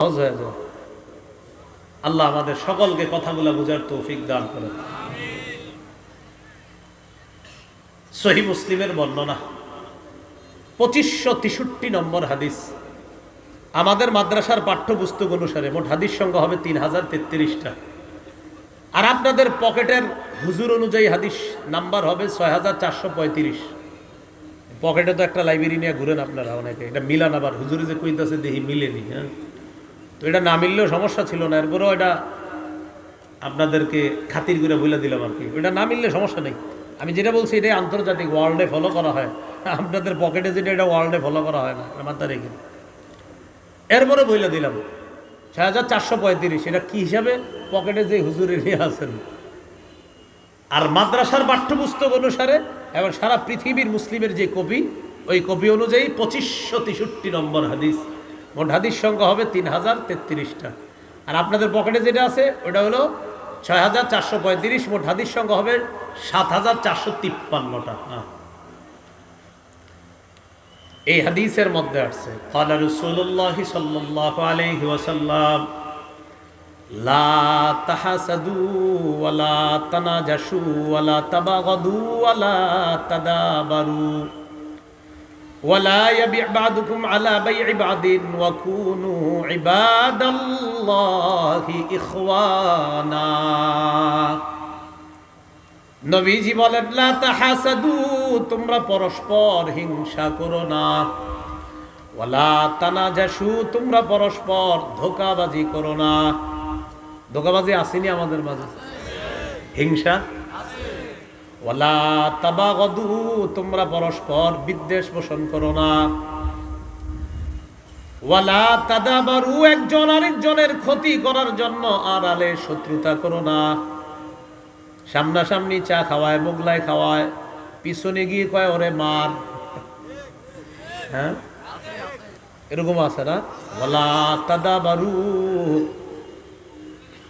সহজ হয়ে যায়। আল্লাহ আমাদের সকলকে কথাগুলো বোঝার তৌফিক দান করেন। সহিহ মুসলিমের বর্ণনা 2563 নম্বর হাদিস। আমাদের মাদ্রাসার পাঠ্যপুস্তক অনুসারে মোট হাদিস সংখ্যা হবে 3033টা, আর আপনাদের পকেটের হুজুর অনুযায়ী হাদিস নাম্বার হবে 6435। পকেটে তো একটা লাইব্রেরি নিয়ে ঘুরেন আপনারা অনেকে, এটা মিলান, আবার হুজুরে যে কইতাছে দেখি মিলেনি। হ্যাঁ, তো এটা না মিললেও সমস্যা ছিল না, এরপরেও এটা আপনাদেরকে খাতির করে বলে দিলাম আর কি। এটা না মিললে সমস্যা নেই, আমি যেটা বলছি এটাই আন্তর্জাতিক ওয়ার্ল্ডে ফলো করা হয়। আপনাদের পকেটে যেটা, এটা ওয়ার্ল্ডে ফলো করা হয় না, মাথা রেখে। এরপরে বলে দিলাম 6435, এটা কি হিসাবে? পকেটে যে হুজুরে নিয়ে আছেন। আর মাদ্রাসার পাঠ্যপুস্তক অনুসারে এবং সারা পৃথিবীর মুসলিমের যে কপি, ওই কপি অনুযায়ী 2563 নম্বর হাদিস। মোট হাদিস সংখ্যা হবে 3033টা, আর আপনাদের পকেটে যেটা আছে ওটা হলো 6435। মোট হাদিস সংখ্যা হবে 7453টা। এই হাদিসের মধ্যে আসছে ক্বালা রাসূলুল্লাহ সাল্লাল্লাহু আলাইহি ওয়াসাল্লাম লা তাহাসাদু ওয়ালা তানাজাশু ওয়ালা তাবাগাদু ওয়ালা তাদাবারু ওয়ালা ইয়াবি' বা'দুকুম আলা বাই'i বা'দিন ওয়া কুনু ইবাদাল্লাহি ইখওয়ানা। নবীজি বলেন লা তাহাসাদু, তোমরা পরস্পর হিংসা করো না। ওয়ালা তানাজাশু, তোমরা পরস্পর ধোঁকাবাজি করো না। ধোঁকাবাজি আসেনি আমাদের মাঝে? হিংসা আছে। ওয়ালা তাবাগাদু, তোমরা পরস্পর বিদ্বেষ পোষণ করো না। ওয়ালা তাদাবারু, একজন আরেকজনের ক্ষতি করার জন্য আড়ালে শত্রুতা করো না। সামনাসামনি চা খাওয়ায়, মোগলাই খাওয়ায়, পিছনে গিয়ে কয় ওরে মার। হ্যাঁ, এরকম আছে না? ওয়ালা তাদাবারু,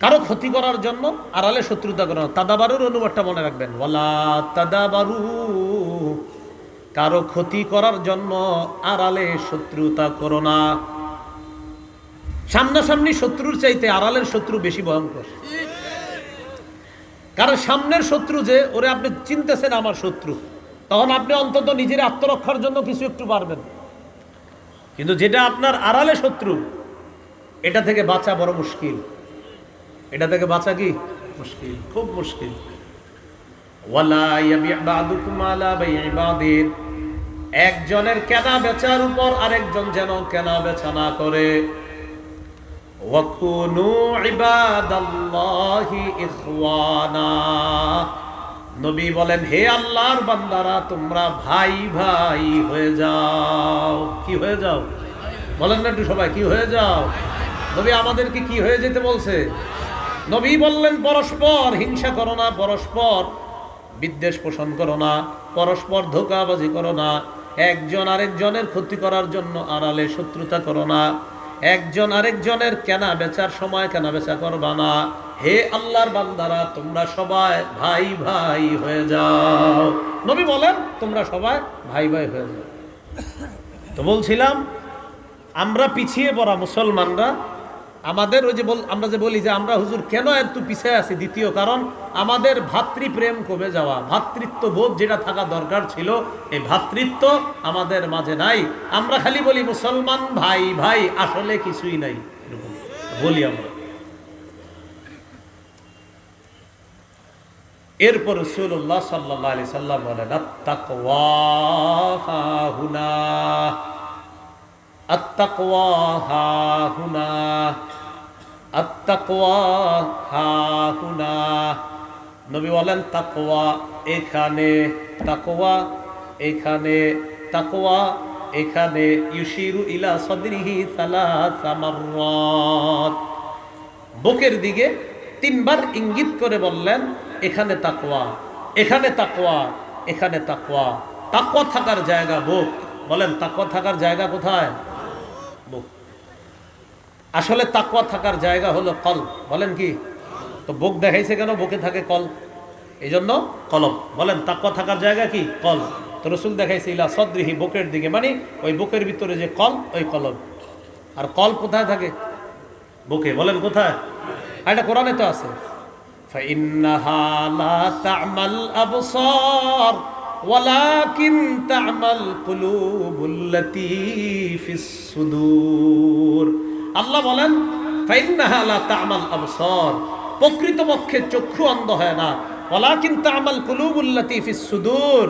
কারো ক্ষতি করার জন্য আড়ালে শত্রুতা করো না। তাদাবারুর অনুবাদটা মনে রাখবেন, ওয়ালা তাদাবারু, কারো ক্ষতি করার জন্য আড়ালে শত্রুতা করো না। সামনাসামনি শত্রুর চাইতে আড়ালের শত্রু বেশি ভয়ঙ্কর। কারণ সামনের শত্রু যে, ওরে আপনি চিনতেছেন আমার শত্রু, তখন আপনি অন্তত নিজের আত্মরক্ষার জন্য কিছু একটু পারবেন। কিন্তু যেটা আপনার আড়ালে শত্রু, এটা থেকে বাঁচা বড় মুশকিল। এটা থেকে বাঁচা কি মুশকিল, খুব মুশকিল। ওয়ালা ইয়াবি' বা'দুকুম আলা বাই'i বা'দিন, একজনের কেনা বেচার উপর আরেকজন যেন কেনা বেচা না করে। ওয়া কুনু ইবাদাল্লাহি ইখওয়ানা, নবী বলেন হে আল্লাহর বান্দারা, তোমরা ভাই ভাই হয়ে যাও। কি হয়ে যাও বলেন না একটু সবাই, কি হয়ে যাও? নবী আমাদেরকে কি হয়ে যেতে বলছে? নবী বললেন পরস্পর হিংসা করো না, পরস্পর বিদ্বেষ পোষণ করো না, পরস্পর ধোঁকাবাজি করো না, একজন আরেকজনের ক্ষতি করার জন্য আড়ালে শত্রুতা করো না, একজন আরেকজনের কেনা বেচার সময় কেনা বেচা করবা না। হে আল্লাহর বান্দারা, তোমরা সবাই ভাই ভাই হয়ে যাও। নবী বলেন তোমরা সবাই ভাই ভাই হয়ে যাও। তো বলছিলাম আমরা পিছিয়ে পড়া মুসলমানরা, আমাদের ওই যে আমরা যে বলি যে আমরা হুজুর কেন এত পিছিয়ে আছি, দ্বিতীয় কারণ আমাদের ভাতৃপ্রেম কমে যাওয়া। ভাতৃত্ব বোধ যেটা থাকা দরকার ছিল, এই ভাতৃত্ব আমাদের মাঝে নাই। আমরা খালি বলি মুসলমান ভাই ভাই, আসলে কিছুই নাই, এরকম বলি আমরা। এরপর রাসূলুল্লাহ সাল্লাল্লাহু আলাইহি সাল্লাম বলেন আত-তাকওয়া হাহুনা, আত-তাকওয়া হাহুনা, আত-তাকওয়া হাহুনা। নবী বলেন তাকওয়া এখানে, তাকওয়া এখানে, তাকওয়া এখানে। ইউশিরু ইলা সাদরিহি সালাসা মাররাত, বুকের দিকে 3 বার ইঙ্গিত করে বললেন এখানে তাকওয়া, এখানে তাকওয়া, এখানে তাকওয়া। তাকওয়া থাকার জায়গা বুক। বলেন তাকওয়া থাকার জায়গা কোথায়? বুক। আসলে তাকওয়া থাকার জায়গা হলো কলব। বলেন কি? তো বুক দেখাইছে কেন? বুকে থাকে কলব, এই জন্য কলব। বলেন তাকওয়া থাকার জায়গা কি? কলব। তো রাসূল দেখাইছে ইলা সাদরিহি, বুকের দিকে, মানে ওই বুকের ভিতরে যে কলব, ওই কলব। আর কলব কোথায় থাকে? বুকে। বলেন কোথায়? এটা কোরআনে তো আছে, ফাইন্নাহা লা তা'মাল আবসার ওয়ালাকিন তা'মাল কুলুবুল্লাতী ফিস সুদূর। আল্লাহ বলেন ফাইন্নাহা লা তা'মাল আবসার, প্রকৃতপক্ষে চক্ষু অন্ধ হয় না, ওয়ালাকিন তা'মাল কুলুবুল্লাতী ফিস সুদূর,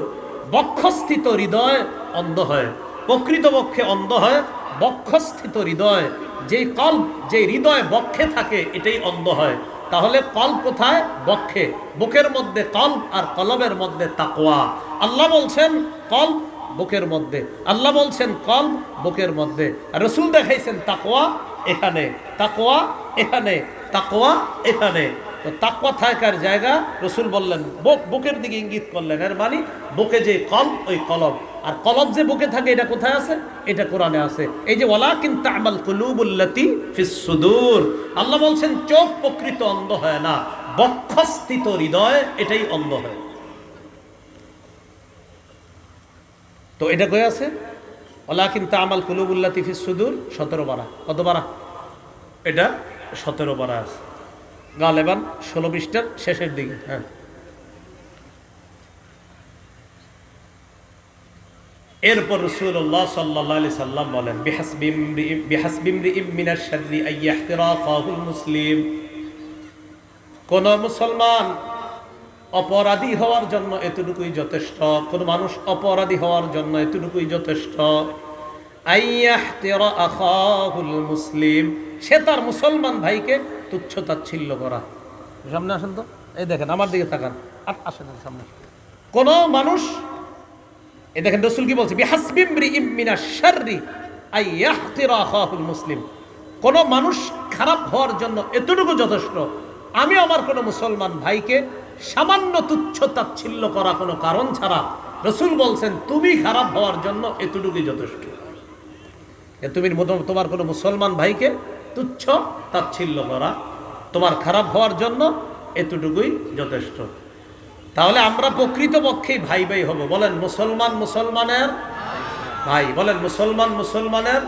বক্ষস্থিত হৃদয় অন্ধ হয়। প্রকৃতপক্ষে অন্ধ হয় বক্ষস্থিত হৃদয়, যেই কল্ব, যে হৃদয় বক্ষে থাকে এটাই অন্ধ হয়। তাহলে কল্ব কোথায়? বক্ষে। বুকের মধ্যে কল্ব আর কলবের মধ্যে তাকওয়া। আল্লাহ বলছেন কল্ব বুকের মধ্যে, আল্লাহ বলছেন কল্ব বুকের মধ্যে। আর রাসূল দেখাইছেন তাকওয়া এখানে, তাকওয়া এখানে, তাকওয়া এখানে। তো তাকওয়া থাকার জায়গা রাসূল বললেন বুকের দিকে ইঙ্গিত করলেন। এর মানে বুকে যে কল্ব ওই কলব, আর কলব যে বুকে থাকে এটা কোথায় আছে? এটা কোরআনে আছে। এই যে ওয়ালাকিন তা'মাল কুলুবুল্লাতী ফিস সুদূর, আল্লাহ বলছেন চোখ প্রকৃত অন্ধ হয় না, বক্ষস্থিত হৃদয় এটাই অন্ধ হয়। তো এটা কই আছে? ওয়ালাকিন তা'মাল কুলুবুল্লাতী ফিস সুদূর 17 পারা। কত পারা? এটা 17 পারা আছে, গালেবান 16 পৃষ্ঠার শেষের দিকে। হ্যাঁ, এরপর রাসূলুল্লাহ সাল্লাল্লাহু আলাইহি সাল্লাম বলেন বিহাসবি ইমরিইম মিনাশ শাররি আইয়াহতিরাফাহুল মুসলিম, কোন মুসলমান অপরাধী হওয়ার জন্য এতটুকুই যথেষ্ট, কোন মানুষ অপরাধী হওয়ার জন্য এতটুকুই যথেষ্ট, আইয়াহতিরা আখাহুল মুসলিম, সে তার মুসলমান ভাইকে তুচ্ছ তাচ্ছিল্য করা। সামনে আসেন তো, এই দেখেন আমার দিকে তাকান, আসেন সামনে। কোন মানুষ, এই দেখেন রাসূল কি বলছে, বিহাসবি ইমরিইম মিনাশ শাররি আইয়াহতিরা আখাহুল মুসলিম, কোন মানুষ খারাপ হওয়ার জন্য এতটুকু যথেষ্ট, আমি আমার কোন মুসলমান ভাইকে সামান্য তুচ্ছ তাচ্ছিল্য করা কোনো কারণ ছাড়া, রাসূল বলছেন তুমি খারাপ হওয়ার জন্য এতটুকুই যথেষ্ট। তুমি তোমার কোনো মুসলমান ভাইকে তুচ্ছ তাচ্ছিল্য করা তোমার খারাপ হওয়ার জন্য এতটুকুই যথেষ্ট। তাহলে আমরা প্রকৃতপক্ষেই ভাই ভাই হব। বলেন মুসলমান মুসলমানের ভাই, বলেন মুসলমান মুসলমানের।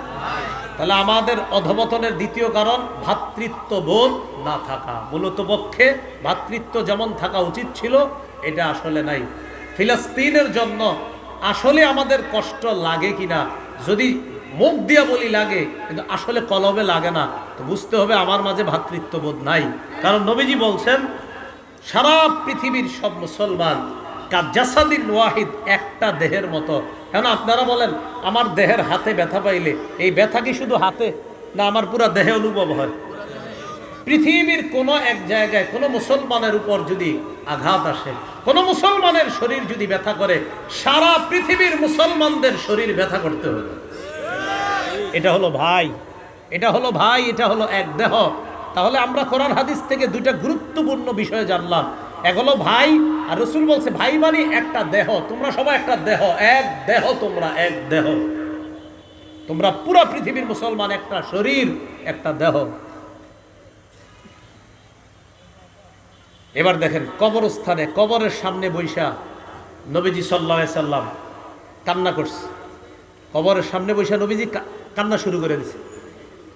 তাহলে আমাদের অধঃপতনের দ্বিতীয় কারণ ভ্রাতৃত্ববোধ না থাকা। মূলত পক্ষে ভ্রাতৃত্ব যেমন থাকা উচিত ছিল এটা আসলে নাই। ফিলিস্তিনের জন্য আসলে আমাদের কষ্ট লাগে কিনা, যদি মুখ দিয়া বলি লাগে কিন্তু আসলে কলবে লাগে না, তো বুঝতে হবে আমার মাঝে ভ্রাতৃত্ববোধ নাই। কারণ নবীজি বলছেন সারা পৃথিবীর সব মুসলমান কাজাসাদিন ওয়াহিদ, একটা দেহের মতো। কেন আপনারা বলেন আমার দেহের হাতে ব্যথা পাইলে এই ব্যথা কি শুধু হাতে, না আমার পুরো দেহে অনুভব হয়? পৃথিবীর কোনো এক জায়গায় কোনো মুসলমানের উপর যদি আঘাত আসে, কোনো মুসলমানের শরীর যদি ব্যথা করে, সারা পৃথিবীর মুসলমানদের শরীর ব্যথা করতে হবে। এটা হলো ভাই, এটা হলো ভাই, এটা হলো এক দেহ। তাহলে আমরা কোরআন হাদিস থেকে দুইটা গুরুত্বপূর্ণ বিষয় জানলাম। এক হলো ভাই, আর রাসূল বলছে ভাই মানে একটা দেহ, তোমরা সবাই একটা দেহ, এক দেহ, তোমরা এক দেহ, তোমরা পুরো পৃথিবীর মুসলমান, একটা শরীর, একটা দেহ। এবার দেখেন কবরস্থানে, কবরের সামনে বৈশা নবীজি সাল্লাল্লাহু আলাইহি সাল্লাম কান্না করছে। কবরের সামনে বৈশা নবীজি কান্না শুরু করে দিয়েছে।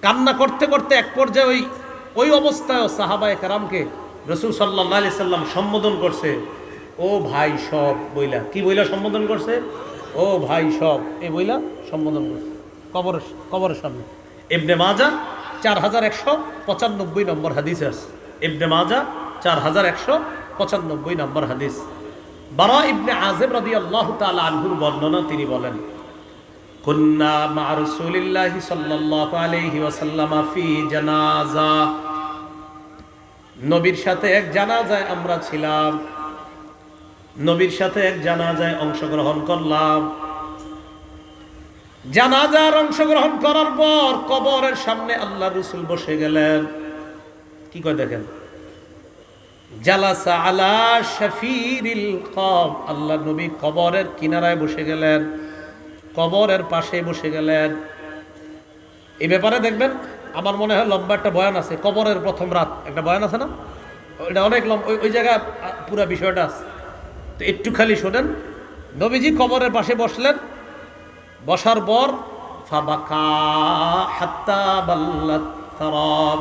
কান্না করতে করতে এক পর্যায়ে ওই অবস্থায় সাহাবায়ে কেরামকে রাসূল সাল্লাল্লাহু আলাইহি সাল্লাম সম্বোধন করছে, ও ভাই সব বইলা। কি বইলা সম্বোধন করছে? ও ভাই সব, এই বইলা সম্বোধন করছে কবরের সামনে। ইবনে মাজাহ 4195 নম্বর হাদিস আছে। ইবনে মাজাহ 4195 নম্বর হাদিস। বারা ইবনে আযিব রাদিয়াল্লাহু তাআলা আনহুর বর্ণনা, তিনি বলেন কুন্না মা রাসূলিল্লাহি সাল্লাল্লাহু আলাইহি ওয়াসাল্লাম ফি জানাজা, নবীর সাথে এক জানাজায় আমরা ছিলাম, নবীর সাথে এক জানাজায় অংশগ্রহণ করলাম। জানাজার অংশগ্রহণ করার পর কবরের সামনে আল্লাহ রাসূল বসে গেলেন। কি কয় দেখেন, জালাসা আলা শাফিরিল কবর, আল্লাহ নবী কবরের কিনারায় বসে গেলেন, কবরের পাশে বসে গেলেন। এই ব্যাপারে দেখবেন আমার মনে হয় লম্বা একটা বয়ান আছে, কবরের প্রথম রাত একটা বয়ান আছে না, এটা অনেক লম্বা, ওই জায়গায় পুরো বিষয়টা আছে। তো একটু খালি শোনেন। নবীজি কবরের পাশে বসলেন, বসার পর ফাবাকা হাত্তা বাল্লাত খারাপ।